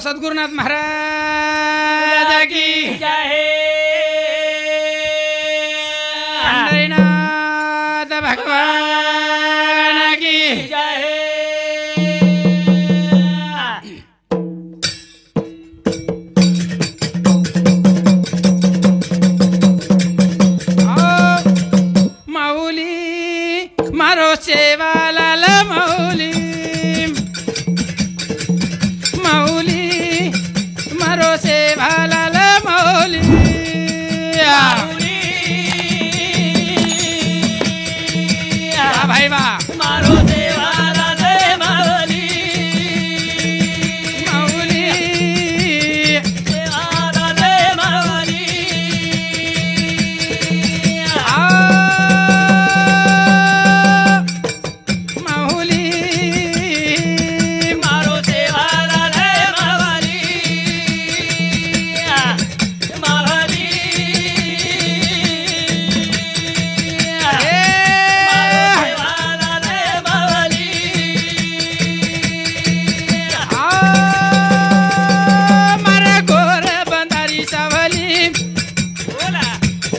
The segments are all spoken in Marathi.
सद्गुरुनाथ महाराज की जय पंढरीनाथ भगवान की जय माऊली मारो सेवालाल माऊली माऊली मारो सेवालाल माऊली भाई वाह मारो देवाला दे माऊली माऊली देवाला दे माऊली माऊली मारो देवाला दे माऊली माऊली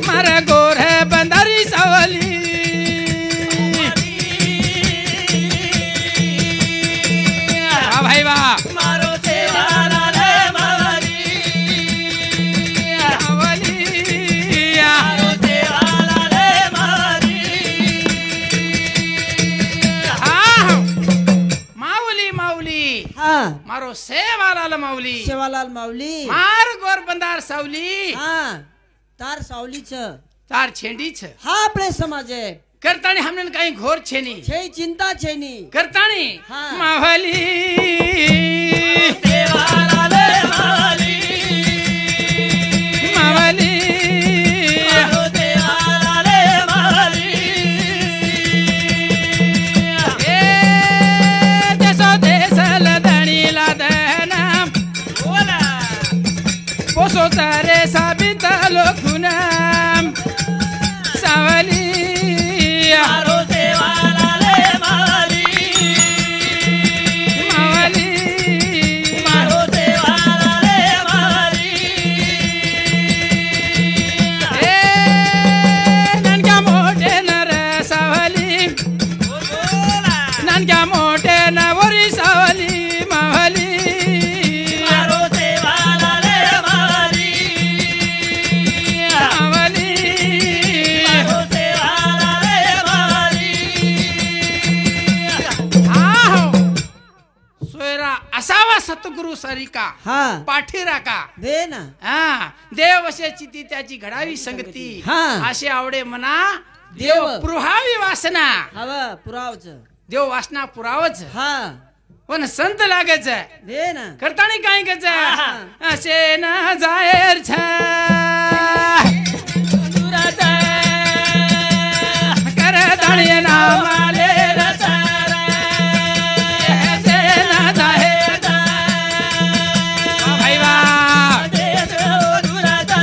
मारा गोर बंदारी सावली भाई वाह मारो देवाला दे माऊली सावली मारो देवाला दे माऊली माऊली माऊली हाँ मारो सेवालाल माऊली सेवालाल माऊली मार गोर बंदार सावली हाँ तार सावलीच तार छेंडी छ हा आपले समाज आहे करताणी हमने काही घोर छेनी छे चिंता छेनी करताणी हाँ. मावली देवाला दे माऊली मावली मारो देवाला दे माऊली ए देसो देसल दणीला दना बोला पोसो तारे साबित लोखुना सावली मारो देवाला दे माऊली मावली मारो देवाला दे माऊली ए ननक्या मोठे नर सावली बोला ननक्या मोठे नवरी सावली मावली मारो देवाला दे माऊली मावली मारो देवाला दे माऊली आहो सोयरा असावा सतगुरु सरिका हा पाठीरा का दे ना हा देव अशाची ती त्याची घडावी संगती हा. असे आवडे मना देव देव. पुरहावी वासना हवा पुरावच देव वासना पुरावच हा पण संत लागच दे ना करतानी काय गच आहा. असे ना जायर छ दुरात करतानी नामाले रसारा असे ना जायर भाई वा देश दुरात हा.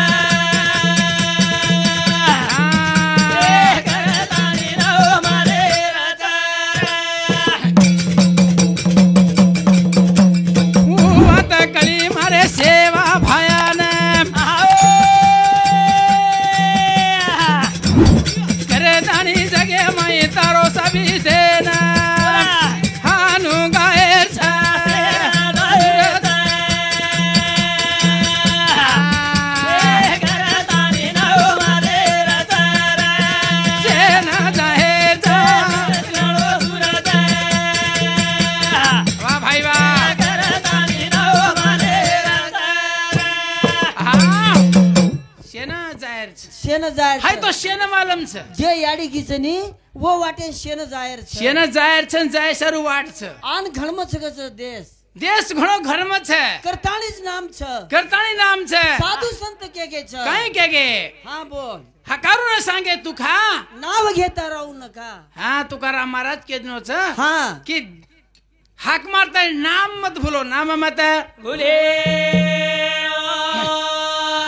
करतानी नाव मारे रसारा आता कळी मारे सेवा भयान करे दानी जगे माई तारो सभी देना हानु गायर छ सेना जाहेर छ वा भाई वा सेना जाहेर छ शेन जायर हाय तो शेन मालम छ जे याडी किचनी वो वाटे शेन जायर छ शेन जाहेर छ जाय सरू वाट छ आन घणमच गच देश देश घणो घरम छ करताळीच नाम छ करताणी नाम छ साधू संत के छ काय के गे हा बोल हकारू न सांगे तू खा नाव घेता राहू नका हा तुकाराम महाराज के नो छ हा कि हाक मारता नाम मत भूलो नाम मत भूले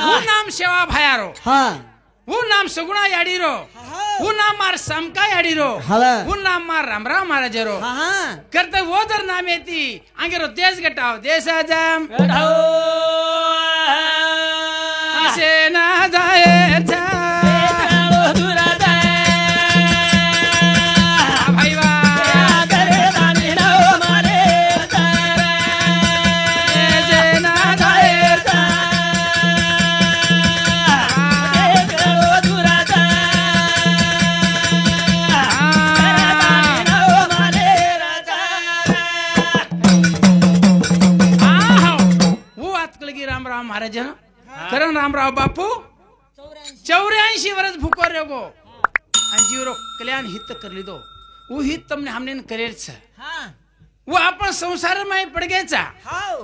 वो नाम सेवा भयारो हा હું નામ સગુણા યાડીરો હું નામ માર સમકા યાડીરો हवा હું નામ માર રામરાव महाराजेरो हाँ हाँ करते वो दर नाम येती अंगेरो देश गटाव देश आजम गढाओ असे ना जाए जा देशाळो दुराचा भाई वा करे दानी नाव मारे तारा जे ना जाए जा देशाळो दुराचा दानी नाव मारे तारा वो आतकलगी रामराव महाराज करण रामराव बापू 84 वर्ष भूको रेगो आणि जीवरो कल्याण हित कर लिदो वो हित तमने हमने करेल छ हाँ वो आपण संसार में पडगेचा हाव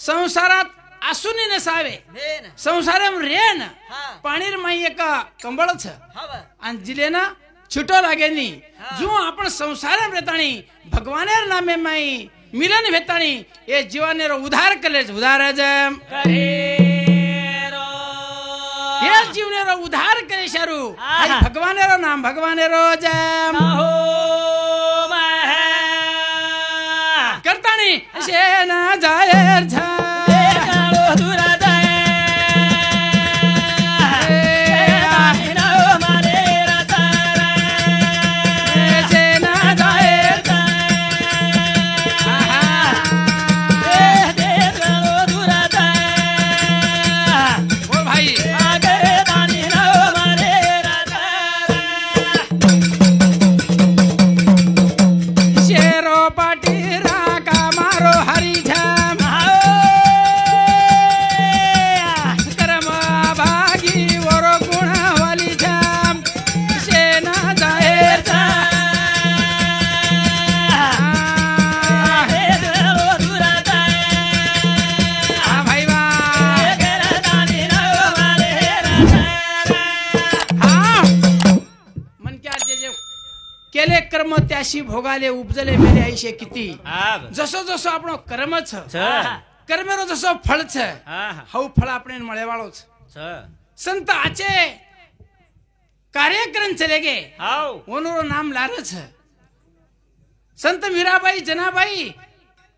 संसारात असून नसावे वेन संसारम रेन हाँ पाणीर माई एक कंबळ छ हवा आणि जिलेना छुटो लागेनी जो आपण संसारम रेताणी भगवानेर नामे माई मिलन भेताणी ये जीवानेरो उधार कले उधार जम करेरो ये जीवनेरो उधार करे शारू आहा. भगवानेरो नाम भगवानेरो जम अहो महा करताणी असे ना जायर झा देशाळो दुराचा दानी नाव मारे तारा असे ना जायर झा देशाळो दुराचा बोल भाई करे दानी नाव मारे तारा शेरो पाटीरा का मारो हरी झम कर्म भागी वरो गुण वाली झम शेना जायर झा भाई वा मन क्या जे केले कर्म त्याशी भोगाले उपजले मेले आयुष्य किती जसो जसो આપણો કર્મ छ કર્મેરો જસો ફળ છે હવ ફળ આપણે મળે વાળો છે સંત આચે કાર્યક્રम चले गे ઓનરો નામ લારે છે संत मीराबाई जनाबाई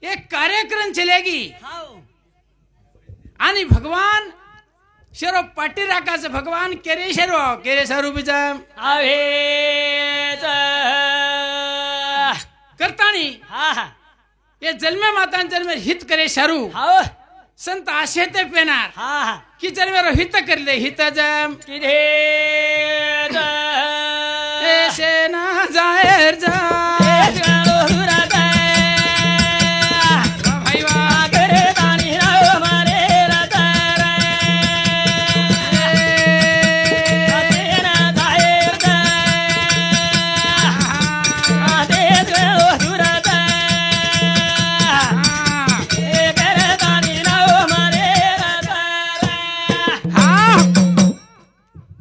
एक कार्यक्रम चलेगी हाव आणि भगवान शेरो पाटी राकाच भगवान केरे शेरू बिजम करतानी ये जन्मे माता जन्मे हित करे शरू संत आशे ते पेनार की जन्मेरो हित करले हित जम ऐसे ना जायर जा भाई वा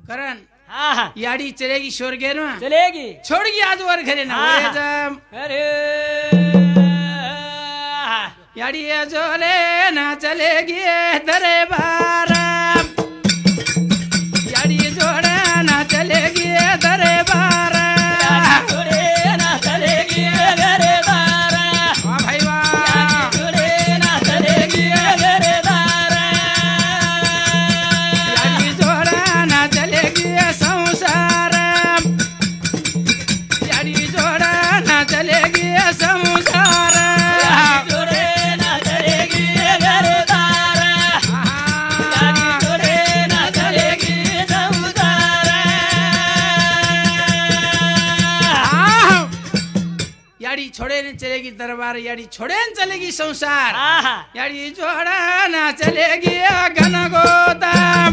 करण याडी चलेगी शोरगेर में चलेगी छोड़गी आज वर घरे ना हाँ। ओरे जम अरे याडी जोले ना चलेगी दरे बारम याडी जोड़े ना चलेगी दरे बारम छोड़े ना चलेगी घरे दारा वाह भाई वाह छोड़े ना चलेगी घरे दारा याडी जोड़े ना चलेगी संसारम याडी जोड़े ना चलेगी संसारम छोड़े ना चलेगी घरे दारा छोड़े ना चलेगी संसारा याडी छोड़े ने चलेगी दरबार याडी छोड़े ने चलेगी संसार आहा याडी जोड़ा ना चलेगी घन गोदाम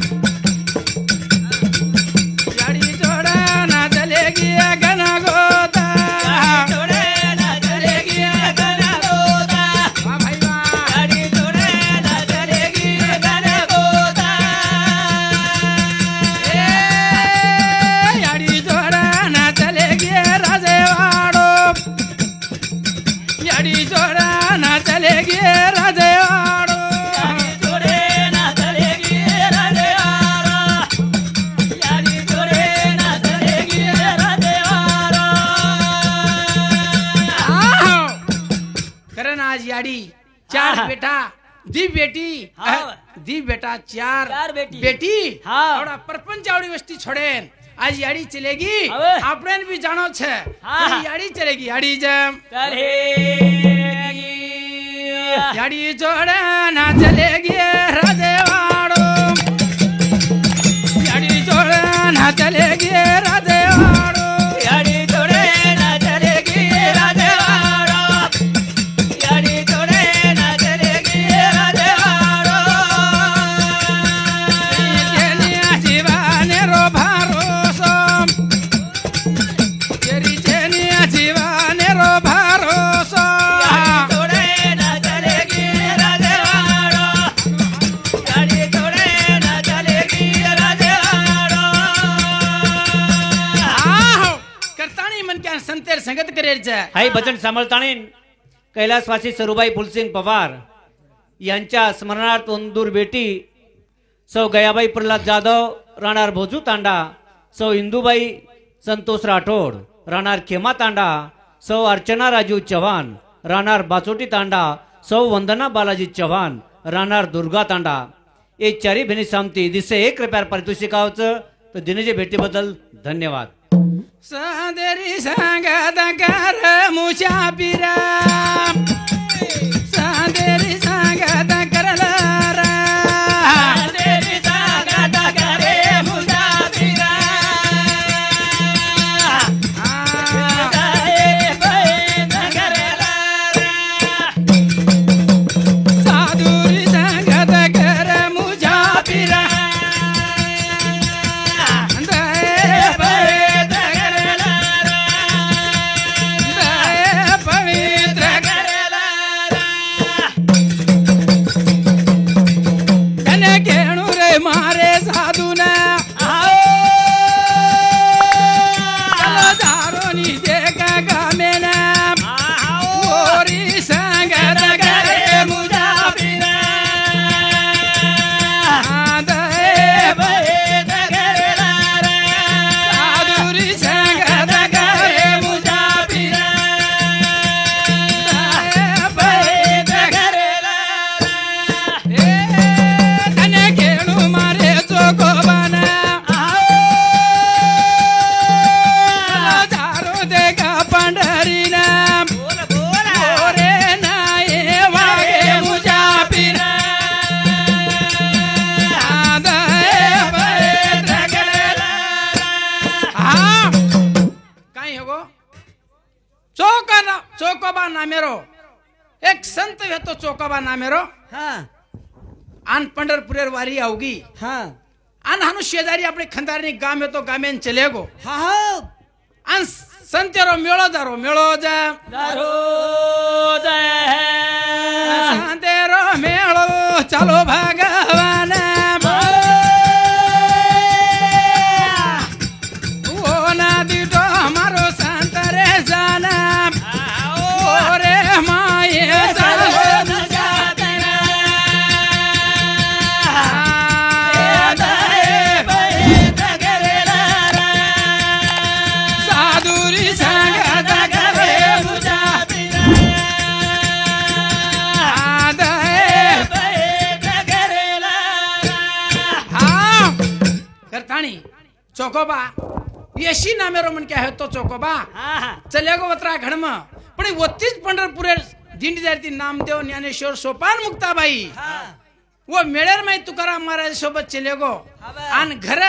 याडी जोड़ा ना चलेगी घन गोदाम छोड़े ना चलेगी घरे गोदा वाह भाई वाह गाड़ी छोड़े ना चलेगी घरे गोदा ए याडी जोड़ा ना चलेगी राजेवाड़ो याडी जोड़ा ना चलेगी राजेवाड़ो छोड़े ना चलेगी घरे याडी 4 हा. बेटा दी बेटी हा. दी बेटा 4 चार बेटी. बेटी हा. आवड़ा परपंच आवड़ी वस्ती छोड़ेन आज याडी चलेगी अबे. आपने भी जानो छे हा. तो याडी चलेगी याडी जम चलेगी याडी जोड़े ना चलेगी राजेवाड़ो याडी जोड़े ना चलेगी राजेवाड़ो याडी तोड़े ना चलेगी राजवाड़ो याडी तोड़े ना चलेगी राजवाड़ो जेनिया जीवाने रो भरोसो तेरी जेनिया जीवाने रो भरोसो याडी तोड़े ना चलेगी राजवाड़ो याडी तोड़े ना चलेगी राजवाड़ो आहो करताणी मन क्या संतेर संगत करेल छे हाई भजन सांभाळताणी कैलासवासी सरुबाई फुलसिंग पवार यांच्या स्मरणार्थ उंदूर बेटी सौ गयाबाई प्रल्हाद जाधव राहणार भोजू तांडा सौ इंदुबाई संतोष राठोड राहणार खेमा तांडा सौ अर्चना राजू चव्हाण राहणार बाचोटी तांडा सौ वंदना बालाजी चव्हाण राहणार दुर्गा तांडा हे चारी बहिणी सामती दिसे 1 रुपया पारितोषिकावचं तर दिनेच्या भेटीबद्दल धन्यवाद. संदेरी संगत कर मुसाफिरा संदेरी संगत करला रा तेरी सागत करे मुसाफिरा जाए बैठ करेला साधुरी संगत कर मुसाफिरा दे बैठ करेला पवित्र करेला कने केणू रे मारे साधुना चलो दारोनी देखा गामेना ओरी संगत करे मुसाफिरा साधुरी संगत करे मुसाफिरा कने केणू मारे चोकोबाना दारो देखा पंढरीना ओरे नाये वागे मुसाफिरा काही हो चोकोबा नामेरो एक संत येतो चोकोबा नामेरो हा आन पंढरपुरेर वारी आवगी हा आन हानु शेजारी आपले खंदारनी गाम येतो गामेन चले गो हा हा आन संतेरो मेळो दारो मेळो जा संतेरो मेळो चलो भगवान ओ ना दिटो मारो संत रे जाना ओरे माये चलो साधुरी संगत करे करताणी चोकोबा येशी नामेरो मन क्या है तो चोकोबा चले गो वत्रा घडम पण वत्तीच पंढरपुरे दिंडी जाती नामदेव ज्ञानेश्वर सोपान मुक्ताबाई वो मेळेर माई तुकाराम महाराज सोबत चले गो आन घर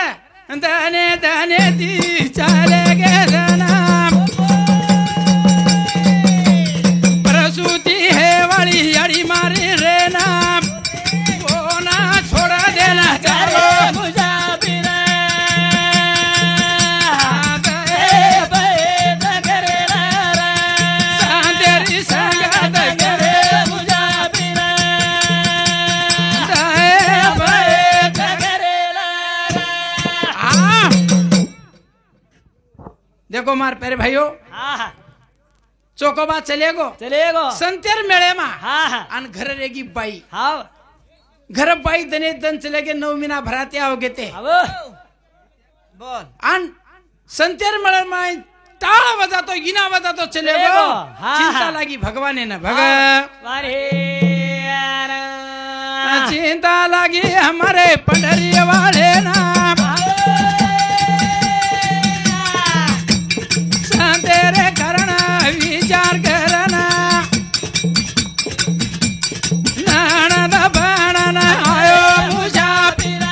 धने धने ती चाले गे धना प्रसूती है वाली याड़ी मारी रे नाम वो ना छोड़ा देना चारो तेरी संगत करे देखो मार प्यारे भाइयों चोकोबा चलेगो संतेर मेळे मा आणि घर रेगी बाई घर बाई दने दन चलेगे 9 महिना भरात याव घेते बोल आणि संतेर मेळे मा टाळ बजातो गिना बजातो चले चले गो गो, हाँ, चिंता हाँ। लागी भगवान न भग चिंता लागी हमारे पंडरी वाले नाम तेरे करना विचार करना नानद बाणन आयो मुसाफिर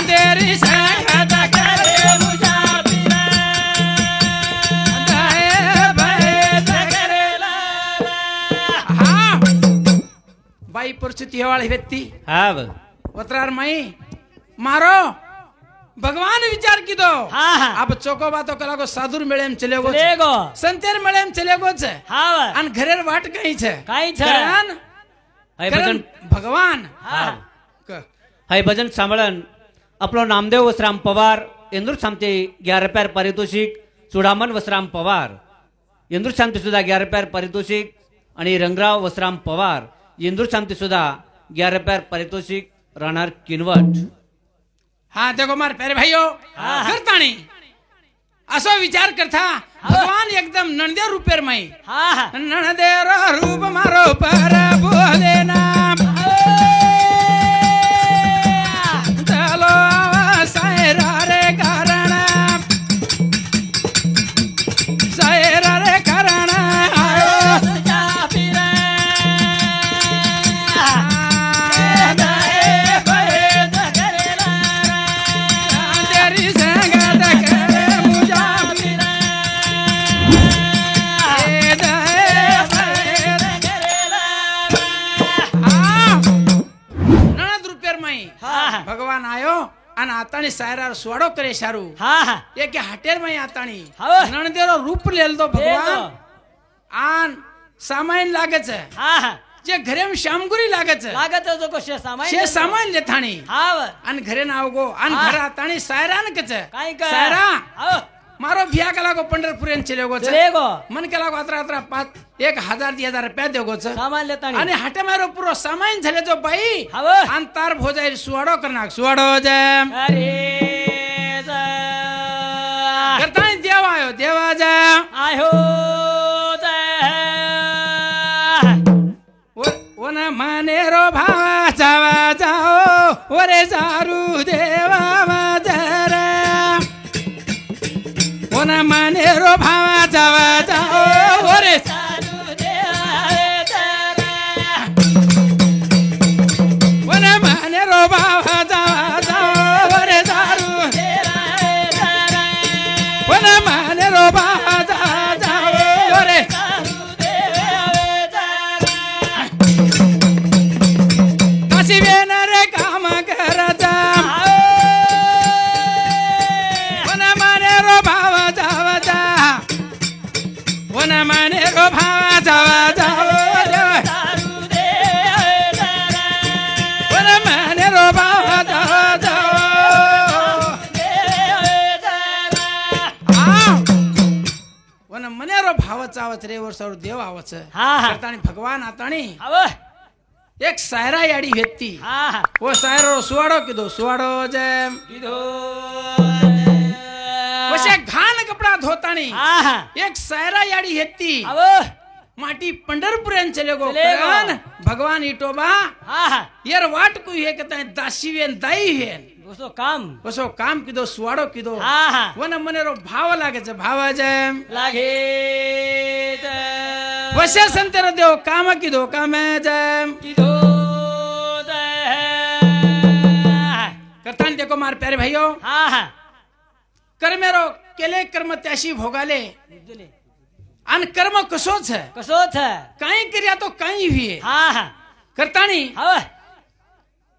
तेरी संगत करे मुसाफिर दाए बाए करे हाँ बाई परिस्थिती वाली व्यक्ती हाव वत्रार माई मारो भगवान विचार की दो हाँ, हाँ। अब चोको बातो कला को साधुर मेळेम चले गो चले गो संतेर मेळेम चले गो छे हाव अन घरेर वाट कहीं छे काई छे कारण हाय भजन भगवान હા क- हाय भजन सांभाळन आपलो नामदेव वसराम पवार इंदूर सामते 11 रुपयार पारितोषिक चुडामन वसराम पवार इंदूर सामते सुद्धा 11 रुपयार पारितोषिक आणि रंगराव वसराम पवार इंदूर सामते सुद्धा 11 रुपयार पारितोषिक राहणार किनवट हाँ देखो मार प्यारे भाइयों करता नहीं असो विचार करता भगवान एकदम नंदे रूपेर माई હા नंदेर रूप मारो पर बोले नाम चलो सायरा रे कारण सायरा रे कारण आयो तेरी संगत करे मुसाफिर ए दाए नणद रुपेर माई હા भगवान आयो आणि आतानी सायरार स्वाडो करे शारू હા હા एक हाटेर माई आतानी હવે. नणदेरो रूप लेल दो भगवान आन सामाइन लागे छे હા હા जे घरे श्यामगुरी लागे छे લાગત તો કોશે સામાન शे सामाइन लेथाणी હાવ आणि घरे नाव गो आणि हा. घर आतानी सायरान कचे કાઈ કા सायरा હાવ मारो बिया केला गो पंढरपुरेन चले गो छे ચલે ગો मन केला गो अत्रा अत्रा 1,000 रुपया देगो छे સામાન લેતાણી आणि हाटे मारो पुरो सामाइन झाले जो बाई હાવ अंतार भोजाई सुवाडो करनाक सुवाडो जे અરે करतानी देव आयो देवा जे આયો ओन मानेरो भावा जावा जाओ ओरे सारू देवा मजरा ओन मानेरो भावा जावा जाओ ओरे ओन मानेरो भावा जावा जाओ ओरे सारू ओन मानेरो भावा जावा जाओ ओरे काशी बेनरे काम करता ओन मानेरो भावा जावा जा ओन मानेरो भावा जावा जाओ ओन मानेरो भावा जावा जाओ ओन मनेरो भावच आवच रे वर्षावर देव आवच હા હા करतानी भगवान आतानी હાવ एक सायरा याडी व्यक्ती હા હા वो सायरो सुवाडो कीधो सुवाडो जेम કીધો वसे घाण कपडा धोतानी હા હા एक सायरा याडी व्यक्ती હાવ माटी पंढरपुरेन चले गो चले गो. कारण भगवान इटोबा હા હા यार वाट कोई है कहता है दासी वेन दाई वेन દોસ્તો કામ वसो काम कीधो सुवाडो कीधो હા હા वन मनेरो भाव लागे छे भाव जेम લાગે वसे संतेरो देव काम कीधो कामे जेम કીધો करतानी देखो मार प्यारे भाइयों હા હા कर्मेरो केले कर्म त्याशी भोगाले अन कर्म कसो छे કશો છે काई कर्या तो काई हुए હા હા करतानी હવે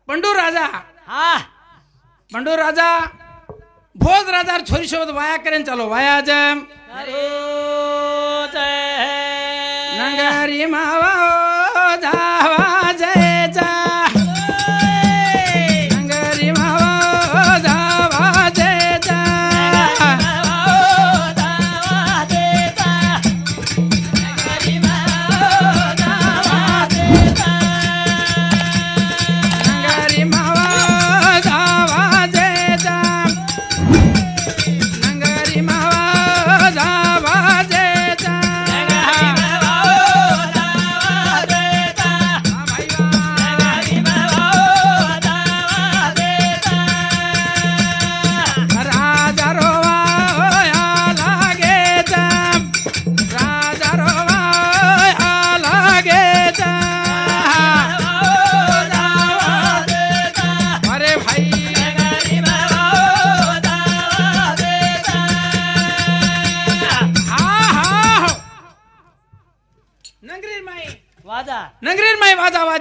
पंडू राजा હા पंडू राजा भोज राजा छोरी शोध वाया करेन चलो वाया जम અરે नंगारी मावा ओ जावा जय जा नंगारी मावा ओ जावा जय जा नंगारी मावा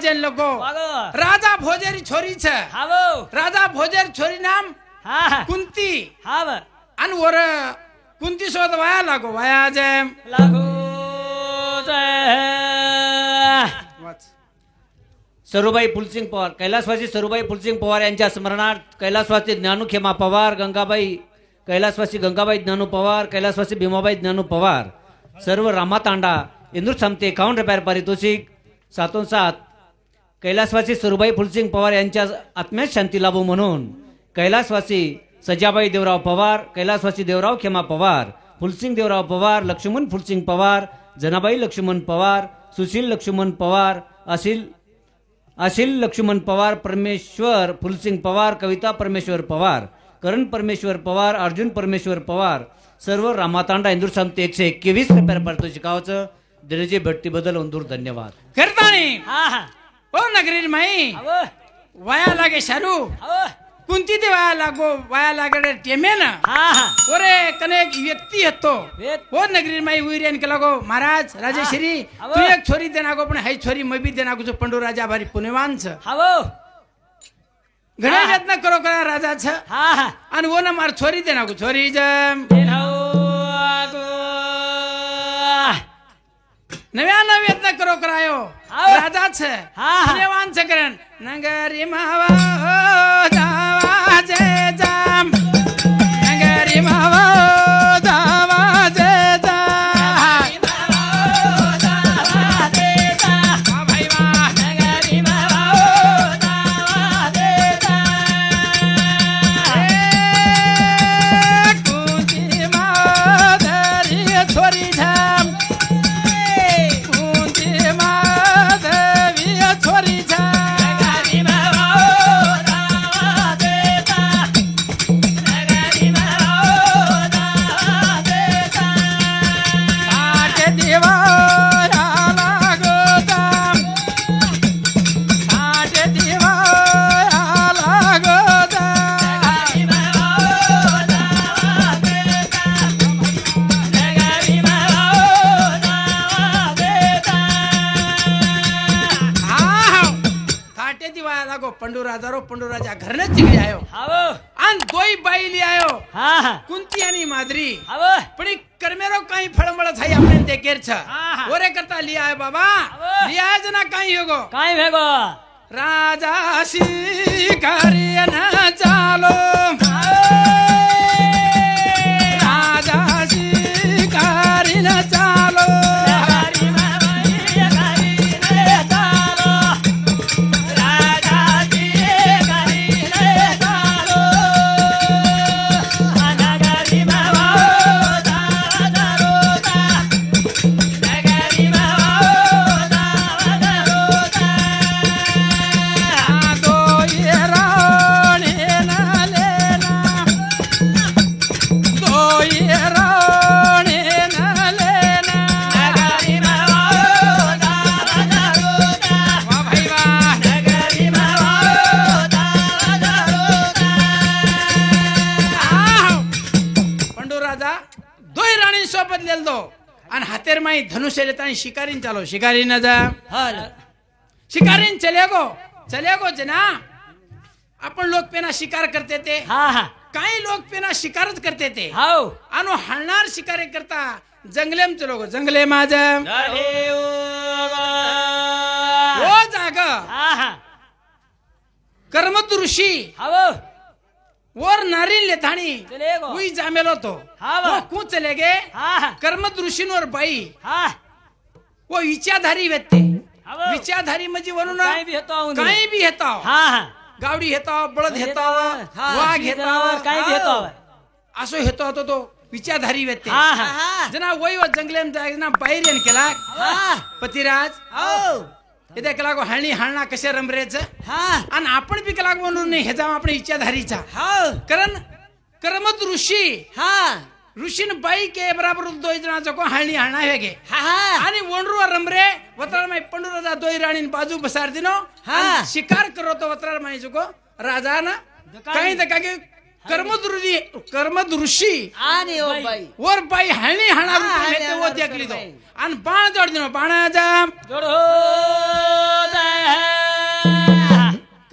જેન લોકો વાગો રાજા ભોજેરી છોરી છે હાવો રાજા ભોજેર છોરી નામ હા હા કુંતી હાવ અન ઓર કુંતી શોધ વાયા લાગો વાયા જેમ લાગો જય सरूबाई फुलसिंग पवार कैलासवासी सरूबाई फुलसिंग पवार यांच्या स्मरणार्थ कैलासवासी ज्ञानूखेमा पवार गंगाबाई कैलासवासी गंगाबाई ज्ञानू पवार कैलासवासी भीमाबाई ज्ञानू पवार सर्व रामातांडा इंदूर समते 51 रुपये पारितोषिक 7 कैलासवासी सरूबाई फुलसिंग पवार यांच्या आत्म्यात शांती लाभो म्हणून कैलासवासी सजाबाई देवराव पवार कैलासवासी देवराव खेमा पवार फुलसिंग देवराव पवार लक्ष्मण फुलसिंग पवार जनाबाई लक्ष्मण पवार सुशील लक्ष्मण पवार अशिल लक्ष्मण पवार परमेश्वर फुलसिंग पवार कविता परमेश्वर पवार करण परमेश्वर पवार अर्जुन परमेश्वर पवार सर्व रामातांडा इंदूर समते 121 रुपये पारितोषिकाचं दिलेजे भट्टी बदल इंदूर धन्यवाद करताणी हा हा ओ नगरी माई हाव वाया लागे शारू हाव कुंती ते वाया लागो वाया लागे टेमे ना हा हा ओरे कने एक व्यक्ती હતો वेत ओ नगरी माई उइरेन के लगो महाराज राजेश्री हा. तू एक छोरी दे नागो पण हाई छोरी मबी दे नागो पंडू राजा भारी पुण्यवान छ हाव घणे हा. यत्न करो करा राजा छ हा हा आणि वो ना मार छोरी दे नागो छोरी जम देन हाव गो नव्या नव यत्न करो करायो हा. राजा छ हा. पुण्यवान छ करन नगरी मावा जावा जे जाम नगरी मावा जावा जे जाम वाह भाई वाह कुंती माधरी छोरी झाम कुंती माधवी छोरी झाम काटे दिवाया लागो दाम काटे दिवाया लागो दाम हाव काटे दिवाया लागो पंडू राजा घरने चिकली आयो आणि दोई बाई ली आयो कुंती आणि माधरी पण एक कर्मेरो काही फळमळ थाई आपण ते केर छ हा. ओरे करता लिया आहे बाबा अव. लिया आहे ना काही होगो काय भेगो राजा शिकारी न चालो राजा शिकारी न चालो दोई राणी न लेना दोई राणी न लेना वाह भाई वाह आव. पंडू राजा दोई राणी सोबत लेल दो आणि हातेर माई धनुष्य लेता आणि शिकारीन चालो शिकारी न जा शिकारीन चले गो जना आपण लोक पेना शिकार करते ते काही लोक पेना शिकारच करते ते आणि हलणार शिकारे करता जंगलेम चलो गो जंगले माझं ओ जाग कर्मत ऋषी वर नारी लेथाणी चले गो. उई जामेलो तो हा बा. वो कू चले गे कर्मत ऋषींवर बाई वो विचाधारी व्यक्ती हा बा. विचाधारी म्हणजे म्हणून काही बी हेतो आऊन. काही बी हेताव गावडी हेताव बळद हेताव वाघ हेताव काही बी हेतो असो हेतो होतो तो विचाधारी व्यक्ती जना वय जंगलेम जाय ना बाहेर येन केला पतिराज इथे केला गो हळणी हळणा कसे रमरेच आणि आपण बी केला म्हणून हे जाऊ आपण इच्छाधारीचा कारण कर्मत ऋषी ऋषीन बाई के बराबर दोई जणांचा को हळणी हळणा हेगे आणि वनरू रमरे वत्राळ माई पंडुराजा दोई राणीन बाजू बसार दिनो आणि शिकार करो तो वत्राळ माई जुको राजा ना काही दका के कर्मत ऋषी आणि ओ बाई वर बाई हळणी हळणा रूप वो देखली दो आणि बाण जोड दिनो बाणा जा जोडो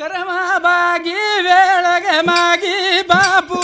कर्मा बागी वेळ गे मागी बापू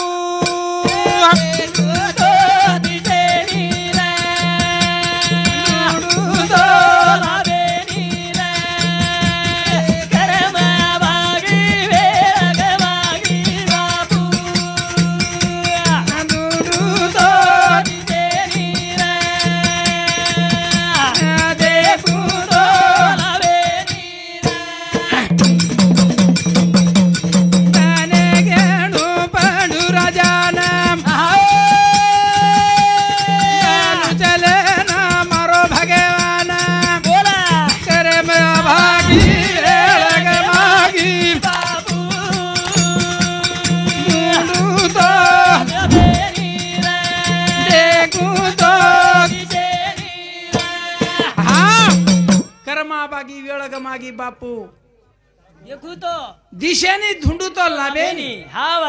मागी बापू देखू तो दिशेने धुंडू तो लाभेनी हाव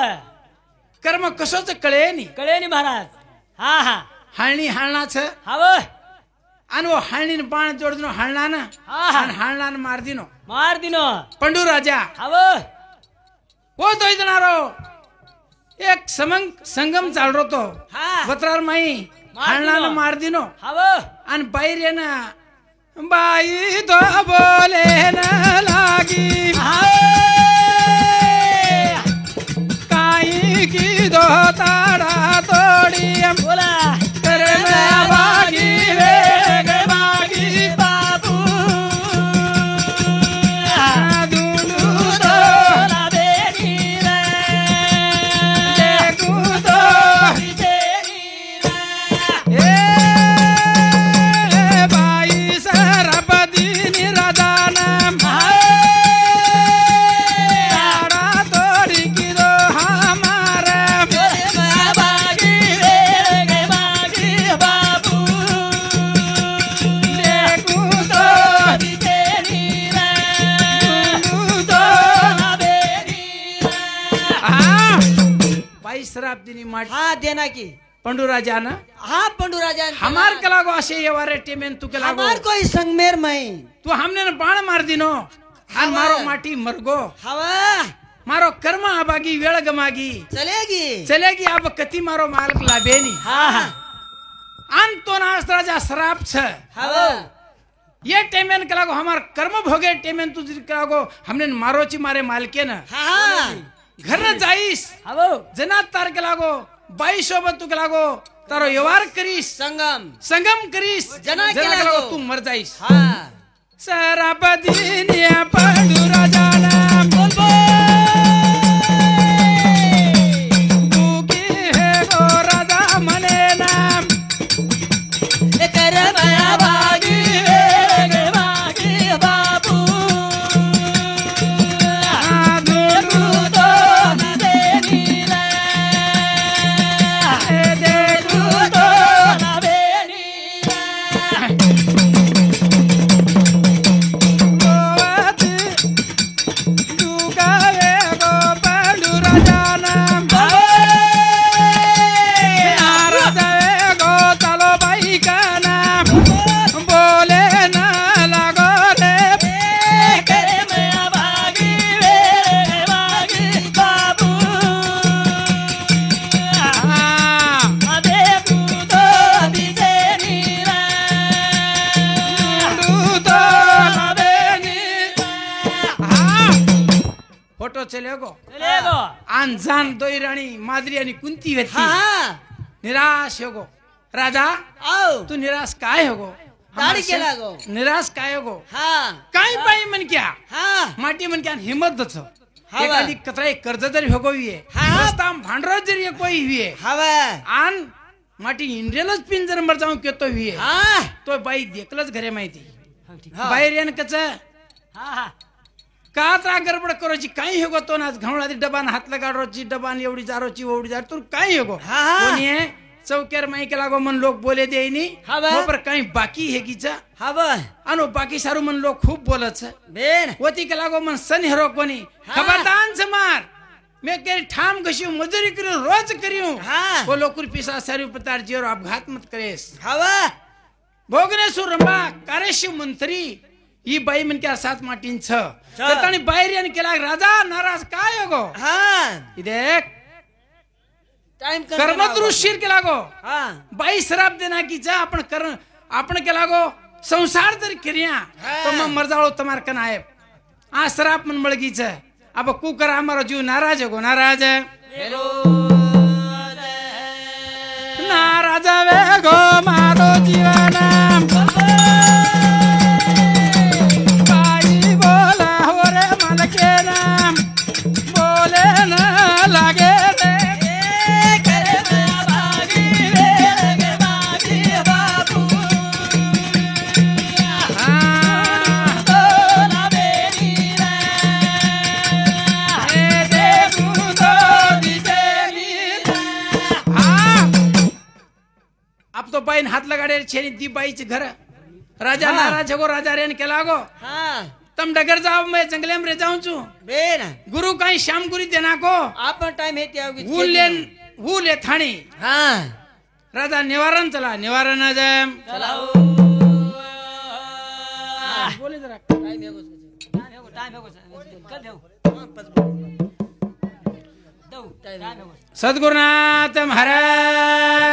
कर्म कसोच कळेनी कळेनी महाराज हा हा हाळणी हाळणाच हाव आणि वो हाळणीन बाण जोडदिनो हाळणान आणि हाळणान मार दिनो पंडू राजा हाव वो तो इतनारो एक संगम चालरो तो वत्रार माई हाळणान मार दिनो हाव आणि बाहेर येना बाई तो बोले न लागी काई की दो ताड़ा तोड़ी बोला कर मैं बागी वेग बागी बाबू दूलू तो लावेनी रे देखू तो तेरी ए बाई सरपदी निरादानम ताड़ा तोड़ी की दो हमारे बागी रे बागी बाबू देखू तो तेरी रे दूलू तो लावेनी हाँ बाई शराब दिनी माटी हाँ देना की पंडू राजा ना हाँ पंडू राजा हमार के लागो असे ये वारे टेमेन तू के लागो हमार कोई संगमेर मई तू हमने न बाण मार दिनो आणि मारो माटी मरगो हवा मारो कर्म आबागी वेळ गमागी चलेगी अब कती मारो मालक लाभेनी हाँ आन तो नास राजा शराब छ हवा ये टेमेन के लागो हमार कर्म भोगे टेमेन तू के लागो हमने न मारोची मारे मालके न हाँ घर न जाईस हवो जनात तार के लागो बाई सोबत तू के लागो तारो व्यवहार करीस संगम करीस जना के के लागो तू मर जाईस हाँ शराबदी ने पंडू राजा नाम तू की है गो राजा मने नाम कर माया बागी रे बागी बाबू दूलू तो देनी रे देखू तो लावेनी गोवत तू गावे गो पंडू राजा नाम राजा गो चलो बाई का नाम बोले ना लागो रे कर माया बागी रे बागी बाबू अबे पूतो बिसेनी रे फोटो चलेगो चलेगो आन जान दोई राणी माद्री आणि कुंती व्यक्ती हाँ निराश होगो राजा आओ तू निराश काय होगो दाढी केला गो निराश काय होगो हाँ काय पाई मन क्या हाँ माटी मन क्या हिम्मत दच हवा. एखादी कतराई कर्ज जरी होगो विये हाँ. रस्ताम भांडर जरी कोई विये हवा आन माटी इंडियनच पिन जर मर जाऊन केतो विये हाँ तो बाई देखलच घरे माहिती हाँ. बाहेर येन कच हाँ का त्रा गडबड करोची काही होगो तो नाच घावळादी डबान हात लगाडरोची डबान एवढी जारोची ओवढी जार तू काही होगो हाँ. कोणी आहे चौकेर माई के लागो मन लोक बोले देईनी हाँ बा. वो पर काही बाकी है कीचा हवा अनु बाकी सारू मन लोक खूप बोलत छ बेन वती के लागो मन सन हेरो कोणी हाँ. खबरदान से मार मैं के ठाम गशियो मजूरी करू रोज करियो हाँ. वो लोकुर पिसा सारी पतार जेरो अपघात मत करेस हवा भोगने सुरंबा कारेशिव मंत्री ही बाई म्हणके सात माटीन छ त्याने बाहेर येऊन केला राजा नाराज काय गो हा देख टाइम कर्मदृश्य केला गो हा बाई श्राप देना की जा आपण केला गो संसार जर किरिया तो मग मरजाळो तमार कन आहे आ श्राप मन मळगीच अब कुकर हमारो जीव नाराज गो नाराज नाराज वे गो मारो जीवन बाई बोला हो रे मन के नाम बोले न लागे रे अब तो बाईन हाथ लगाडे छेनी दी बाईच घर राजा नाराज हो राजा रेन केला गो हा तम डगर जाओ मैं जंगले में रह जाऊं छु बेन गुरु काई श्याम गुरी देना को आपण टाइम हे त्यागी वो ले थाणी हा राजा निवारण चला निवारण जम चलाओ बोले जरा टाइम हेगो कर देऊ टाइम हेगो सद्गुरुनाथ महाराज